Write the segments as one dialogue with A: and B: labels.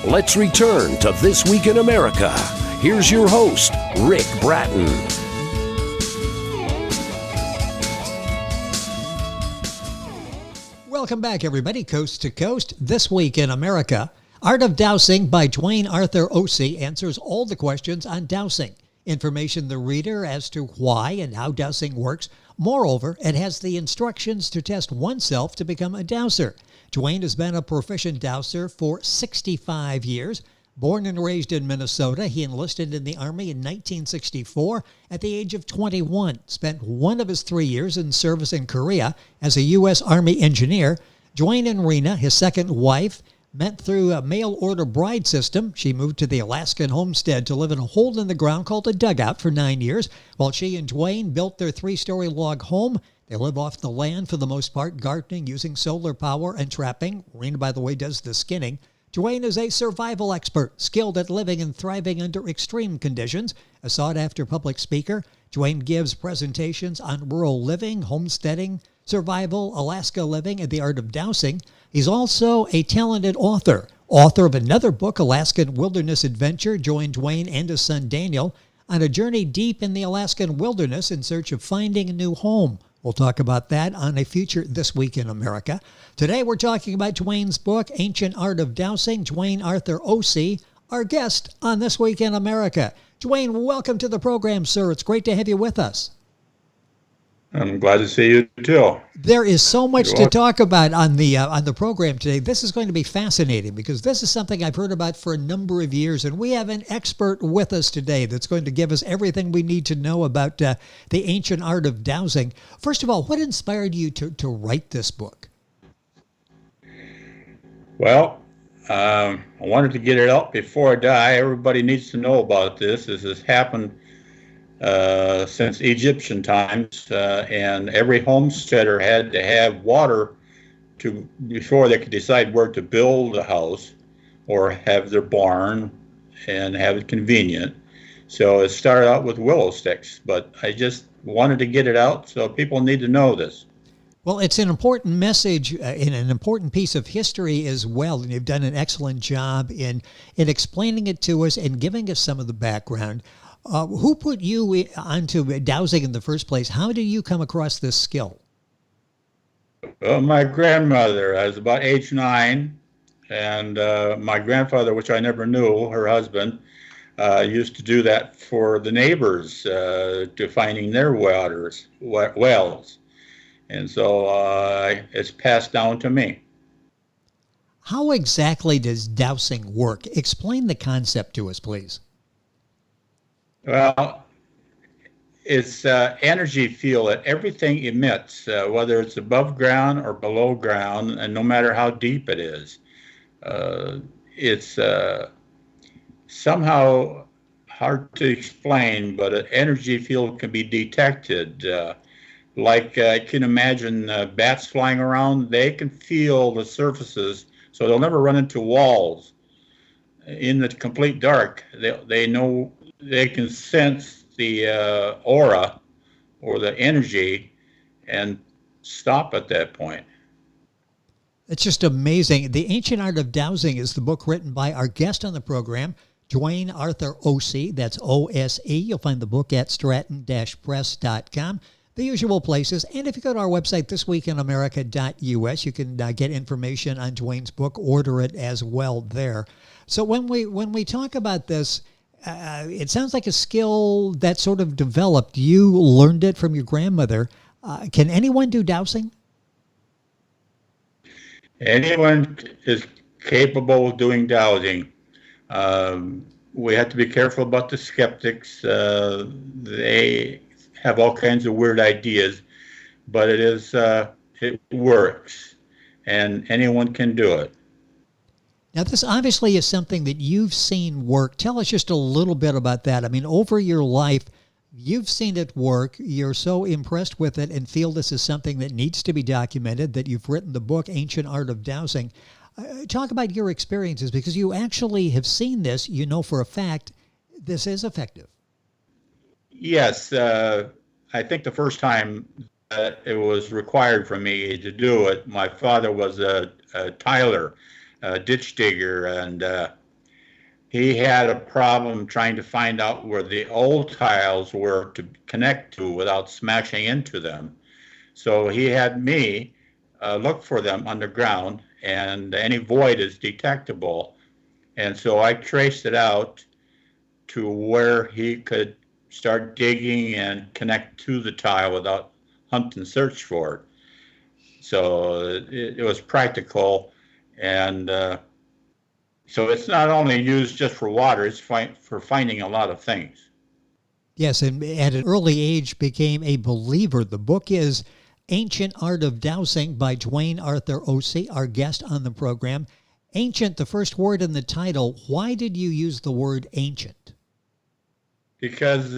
A: Let's return to This Week in America. Here's your host, Rick Bratton.
B: Welcome back, everybody, coast to coast. This Week in America. Art of Dowsing by Duane Arthur Ose answers all the questions on dowsing. Information the reader as to why and how dowsing works. Moreover, it has the instructions to test oneself to become a dowser. Duane has been a proficient dowser for 65 years. Born and raised in Minnesota, he enlisted in the Army in 1964 at the age of 21. Spent one of his 3 years in service in Korea as a U.S. Army engineer. Duane and Rena, his second wife, met through a mail-order bride system. She moved to the Alaskan homestead to live in a hole in the ground called a dugout for 9 years, while she and Duane built their 3-story log home. They live off the land for the most part, gardening, using solar power and trapping. Rena, by the way, does the skinning. Duane is a survival expert, skilled at living and thriving under extreme conditions. A sought-after public speaker, Duane gives presentations on rural living, homesteading, survival, Alaska living, and the art of dowsing. He's also a talented author of another book, Alaskan Wilderness Adventure. Joined Duane and his son Daniel on a journey deep in the Alaskan wilderness in search of finding a new home. We'll talk about that on a future This Week in America. Today we're talking about Duane's book, Ancient Art of Dowsing. Duane Arthur Ose, our guest on This Week in America. Duane, welcome to the program, sir. It's great to have you with us.
C: I'm glad to see you too.
B: There is so much to talk about on the program today. This is going to be fascinating because this is something I've heard about for a number of years, and we have an expert with us today that's going to give us everything we need to know about the ancient art of dowsing. First of all, what inspired you to write this book?
C: Well, I wanted to get it out before I die. Everybody needs to know about this. This has happened since Egyptian times, and every homesteader had to have water before they could decide where to build a house or have their barn and have it convenient. So it started out with willow sticks, but I just wanted to get it out, so people need to know this.
B: Well, it's an important message and an important piece of history as well, and you've done an excellent job in explaining it to us and giving us some of the background. Who put you onto dowsing in the first place? How did you come across this skill?
C: Well, my grandmother, I was about age 9, and my grandfather, which I never knew, her husband, used to do that for the neighbors to finding their wells. And so it's passed down to me.
B: How exactly does dowsing work? Explain the concept to us, please.
C: Well, it's energy field that everything emits, whether it's above ground or below ground, and no matter how deep it is. It's somehow hard to explain, but an energy field can be detected. Like I can imagine bats flying around, they can feel the surfaces, so they'll never run into walls. In the complete dark, they know. They can sense the aura or the energy and stop at that point.
B: It's just amazing. The Ancient Art of Dowsing is the book written by our guest on the program, Duane Arthur Ose. That's O-S-E. You'll find the book at stratton-press.com. The usual places. And if you go to our website, thisweekinamerica.us, you can get information on Duane's book, order it as well there. So when we talk about this, it sounds like a skill that sort of developed. You learned it from your grandmother. Can anyone do dowsing?
C: Anyone is capable of doing dowsing. We have to be careful about the skeptics. They have all kinds of weird ideas, but it works, and anyone can do it.
B: Now, this obviously is something that you've seen work. Tell us just a little bit about that. I mean, over your life, you've seen it work. You're so impressed with it and feel this is something that needs to be documented that you've written the book, Ancient Art of Dowsing. Talk about your experiences, because you actually have seen this. You know for a fact this is effective.
C: Yes. I think the first time that it was required for me to do it, my father was a tiler, ditch digger, and he had a problem trying to find out where the old tiles were to connect to without smashing into them. So he had me look for them underground, and any void is detectable. And so I traced it out to where he could start digging and connect to the tile without hunt and search for it. So it was practical, and so it's not only used just for water, it's for finding a lot of things.
B: Yes, and at an early age became a believer. The book is Ancient Art of Dowsing by Duane Arthur Ose, our guest on the program. Ancient, the first word in the title. Why did you use the word ancient?
C: Because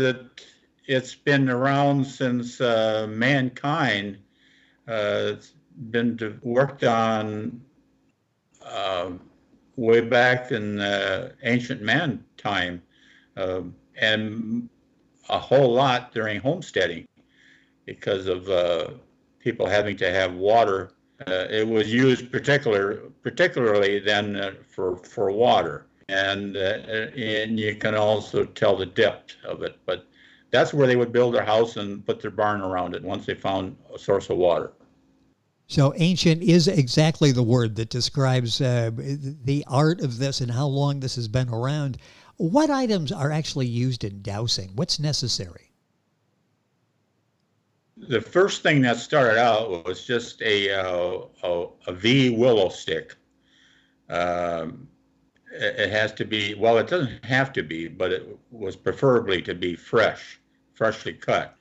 C: it's been around since mankind. It's been worked on way back in ancient man time, and a whole lot during homesteading because of people having to have water. It was used particularly then for water, and you can also tell the depth of it. But that's where they would build their house and put their barn around it once they found a source of water.
B: So ancient is exactly the word that describes the art of this and how long this has been around. What items are actually used in dowsing? What's necessary?
C: The first thing that started out was just a V willow stick. It has to be, well, it doesn't have to be, but it was preferably to be freshly cut.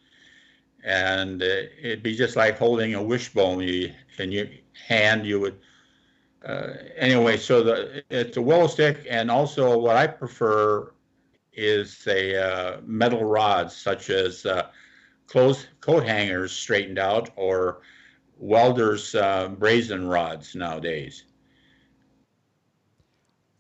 C: And it'd be just like holding a wishbone. In your hand, you would, anyway, so it's a willow stick, and also what I prefer is a metal rods, such as coat hangers straightened out, or welders' brazen rods nowadays.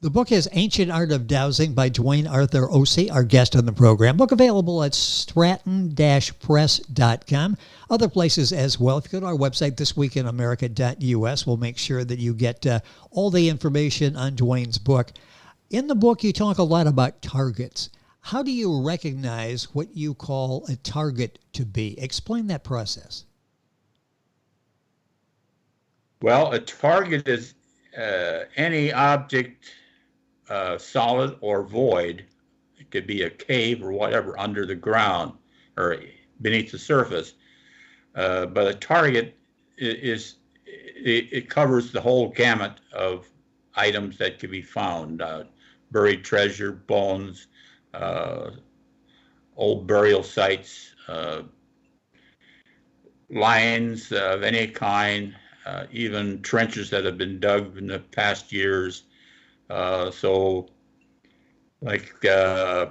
B: The book is Ancient Art of Dowsing by Duane Arthur Ose, our guest on the program. Book available at stratton-press.com. Other places as well. If you go to our website, thisweekinamerica.us, we'll make sure that you get all the information on Duane's book. In the book, you talk a lot about targets. How do you recognize what you call a target to be? Explain that process.
C: Well, a target is any object, solid or void. It could be a cave or whatever under the ground or beneath the surface. But a target it covers the whole gamut of items that could be found: buried treasure, bones, old burial sites, lines of any kind, even trenches that have been dug in the past years. So like the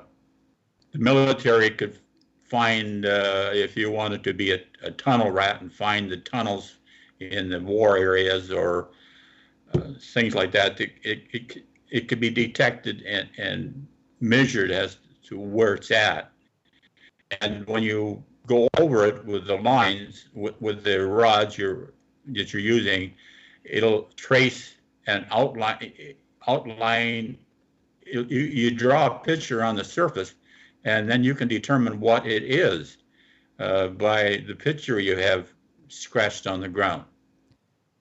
C: military could find, if you wanted to be a tunnel rat, and find the tunnels in the war areas or things like that, it could be detected and measured as to where it's at. And when you go over it with the lines, with the rods that you're using, it'll trace and outline. You draw a picture on the surface, and then you can determine what it is by the picture you have scratched on the ground.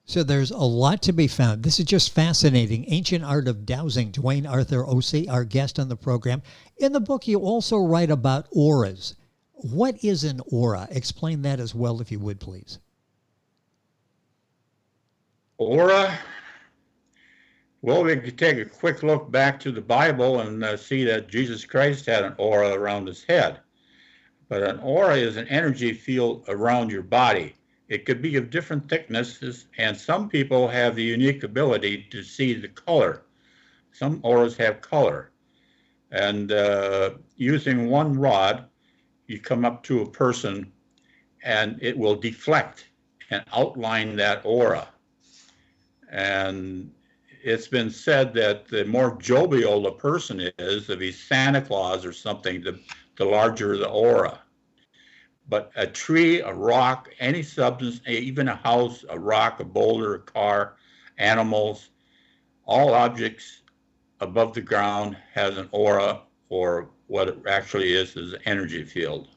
B: So there's a lot to be found. This is just fascinating. Ancient Art of Dowsing, Duane Arthur Ose, our guest on the program. In the book, you also write about auras. What is an aura? Explain that as well, if you would, please.
C: Aura, well, we could take a quick look back to the Bible and see that Jesus Christ had an aura around his head. But an aura is an energy field around your body. It could be of different thicknesses, and some people have the unique ability to see the color. Some auras have color. And using one rod, you come up to a person, and it will deflect and outline that aura. And it's been said that the more jovial a person is, if he's Santa Claus or something, the larger the aura. But a tree, a rock, any substance, even a house, a rock, a boulder, a car, animals, all objects above the ground has an aura, or what it actually is an energy field.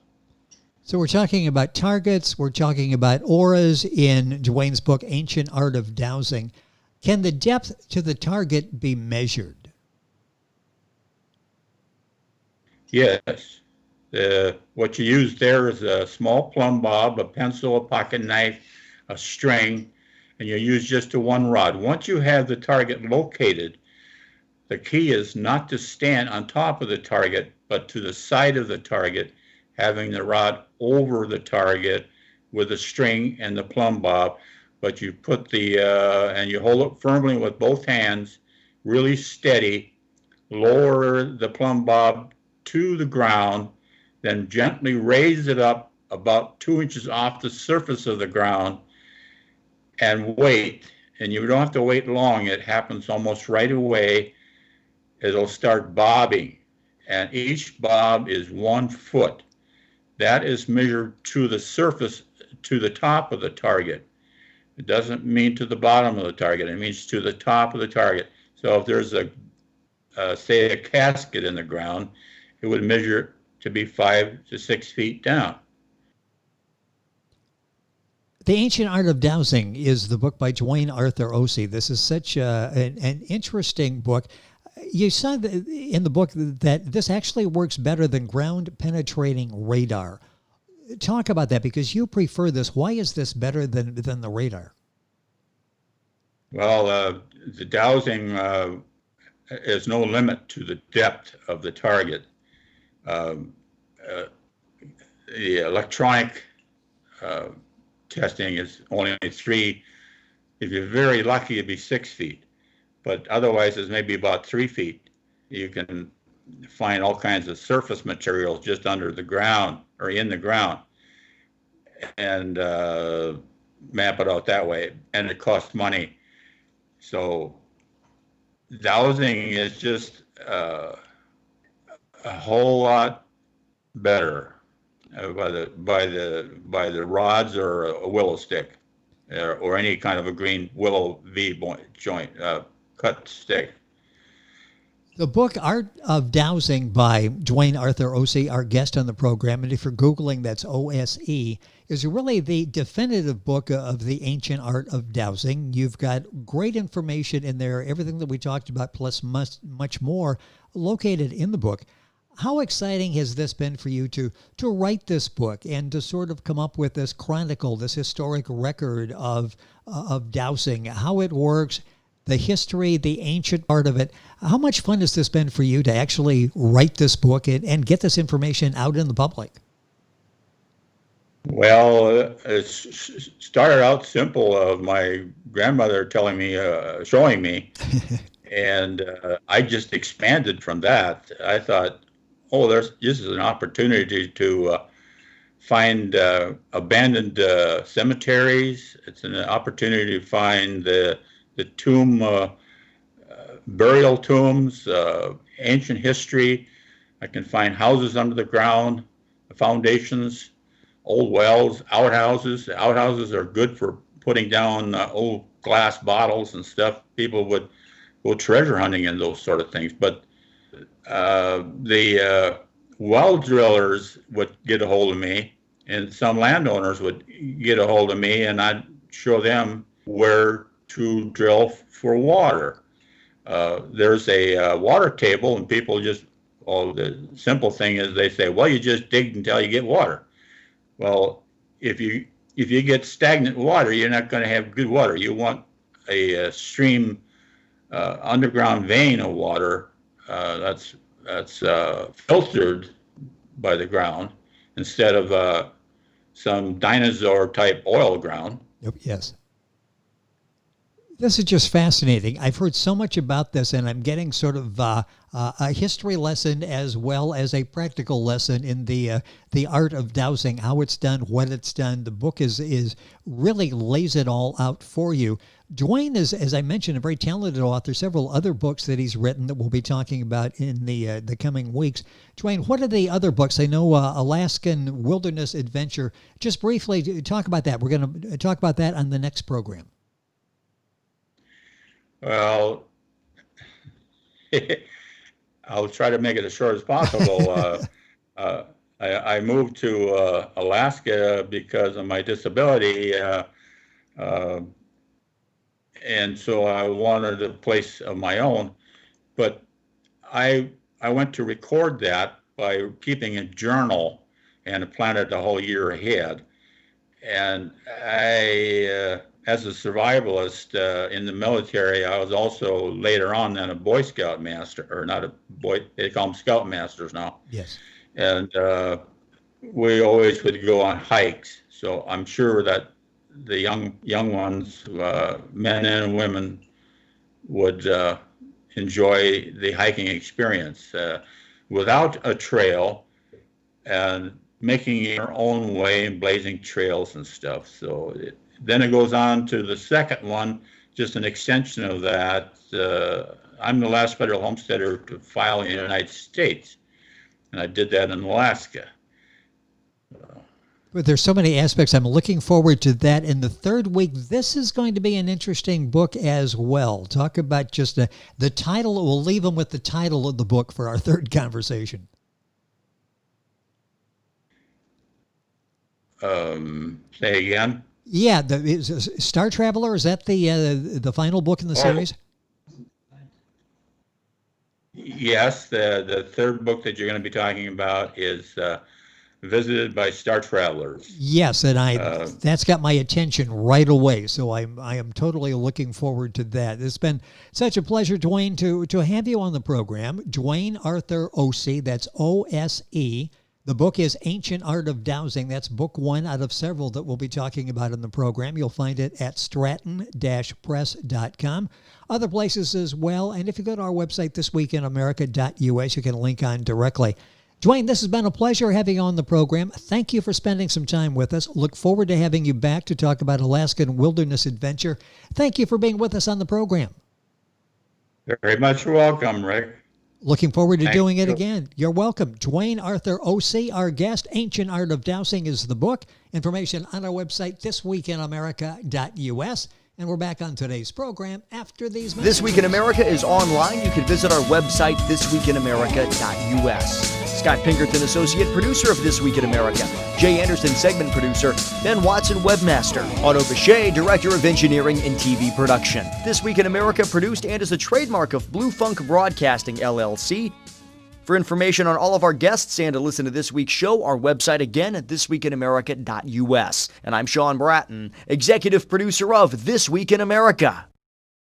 B: So we're talking about targets, we're talking about auras in Duane's book, Ancient Art of Dowsing. Can the depth to the target be measured?
C: Yes. What you use there is a small plumb bob, a pencil, a pocket knife, a string, and you use just a one rod. Once you have the target located, the key is not to stand on top of the target, but to the side of the target, having the rod over the target with the string and the plumb bob. But you put and you hold it firmly with both hands, really steady, lower the plumb bob to the ground, then gently raise it up about 2 inches off the surface of the ground and wait. And you don't have to wait long. It happens almost right away. It'll start bobbing, and each bob is 1 foot. That is measured to the surface, to the top of the target. It doesn't mean to the bottom of the target. It means to the top of the target. So if there's say a casket in the ground, it would measure to be 5 to 6 feet down.
B: The Ancient Art of Dowsing is the book by Duane Arthur Ose. This is such an interesting book. You said in the book that this actually works better than ground-penetrating radar. Talk about that, because you prefer this. Why is this better than the radar?
C: Well, the dowsing is no limit to the depth of the target. The electronic testing is only 3. If you're very lucky, it'd be 6 feet. But otherwise, it's maybe about 3 feet. You can find all kinds of surface materials just under the ground or in the ground, and map it out that way. And it costs money. So dowsing is just a whole lot better by the rods or a willow stick, or any kind of a green willow V joint cut stick.
B: The book Art of Dowsing by Duane Arthur Ose, our guest on the program, and if you're Googling, that's OSE, is really the definitive book of the ancient art of dowsing. You've got great information in there, everything that we talked about, plus much more located in the book. How exciting has this been for you to write this book and to sort of come up with this chronicle, this historic record of dowsing, how it works, the history, the ancient part of it? How much fun has this been for you to actually write this book and get this information out in the public?
C: Well, it started out simple of my grandmother telling me, showing me, and I just expanded from that. I thought, oh, this is an opportunity to find abandoned cemeteries. It's an opportunity to find the tomb, burial tombs, ancient history. I can find houses under the ground, foundations, old wells, outhouses. Outhouses are good for putting down old glass bottles and stuff. People would go treasure hunting and those sort of things. But the well drillers would get a hold of me, and some landowners would get a hold of me, and I'd show them where to drill for water. There's a water table, and people just, the simple thing is they say, well, you just dig until you get water. Well, if you get stagnant water, you're not going to have good water. You want a stream, underground vein of water that's filtered by the ground instead of some dinosaur type oil ground.
B: Yes. This is just fascinating. I've heard so much about this, and I'm getting sort of a history lesson as well as a practical lesson in the art of dowsing, how it's done, what it's done. The book is really lays it all out for you. Duane is, as I mentioned, a very talented author. Several other books that he's written that we'll be talking about in the coming weeks. Duane, what are the other books? I know Alaskan Wilderness Adventure. Just briefly talk about that. We're going to talk about that on the next program.
C: Well, I'll try to make it as short as possible. I moved to Alaska because of my disability, and so I wanted a place of my own. But I went to record that by keeping a journal and planned it the whole year ahead. And as a survivalist in the military, I was also later on then a Boy Scout master, or not a boy, they call them Scout masters now.
B: Yes.
C: And we always would go on hikes. So I'm sure that the young ones, men and women, would enjoy the hiking experience without a trail and making your own way and blazing trails and stuff. So then it goes on to the second one, just an extension of that. I'm the last federal homesteader to file in the United States, and I did that in Alaska.
B: But there's so many aspects. I'm looking forward to that. In the third week, this is going to be an interesting book as well. Talk about just the title. We'll leave them with the title of the book for our third conversation.
C: Say again?
B: Yeah, Star Traveler, is that the final book in the series?
C: Yes, the third book that you're going to be talking about is Visited by Star Travelers.
B: Yes, and that's got my attention right away. So I am totally looking forward to that. It's been such a pleasure, Duane, to have you on the program. Duane Arthur Ose, that's O-S-E. The book is Ancient Art of Dowsing. That's book one out of several that we'll be talking about in the program. You'll find it at stratton-press.com. Other places as well. And if you go to our website, thisweekinamerica.us, you can link on directly. Duane, this has been a pleasure having you on the program. Thank you for spending some time with us. Look forward to having you back to talk about Alaskan wilderness adventure. Thank you for being with us on the program.
C: Very much welcome, Rick.
B: Looking forward to doing it again. You're welcome. Duane Arthur Ose, our guest. Ancient Art of Dowsing is the book. Information on our website, thisweekinamerica.us. And we're back on today's program after these messages.
D: This Week in America is online. You can visit our website, thisweekinamerica.us. Scott Pinkerton, Associate Producer of This Week in America. Jay Anderson, Segment Producer. Ben Watson, Webmaster. Otto Bechet, Director of Engineering and TV Production. This Week in America produced and is a trademark of Blue Funk Broadcasting, LLC. For information on all of our guests and to listen to this week's show, our website again at thisweekinamerica.us. And I'm Sean Bratton, Executive Producer of This Week in America.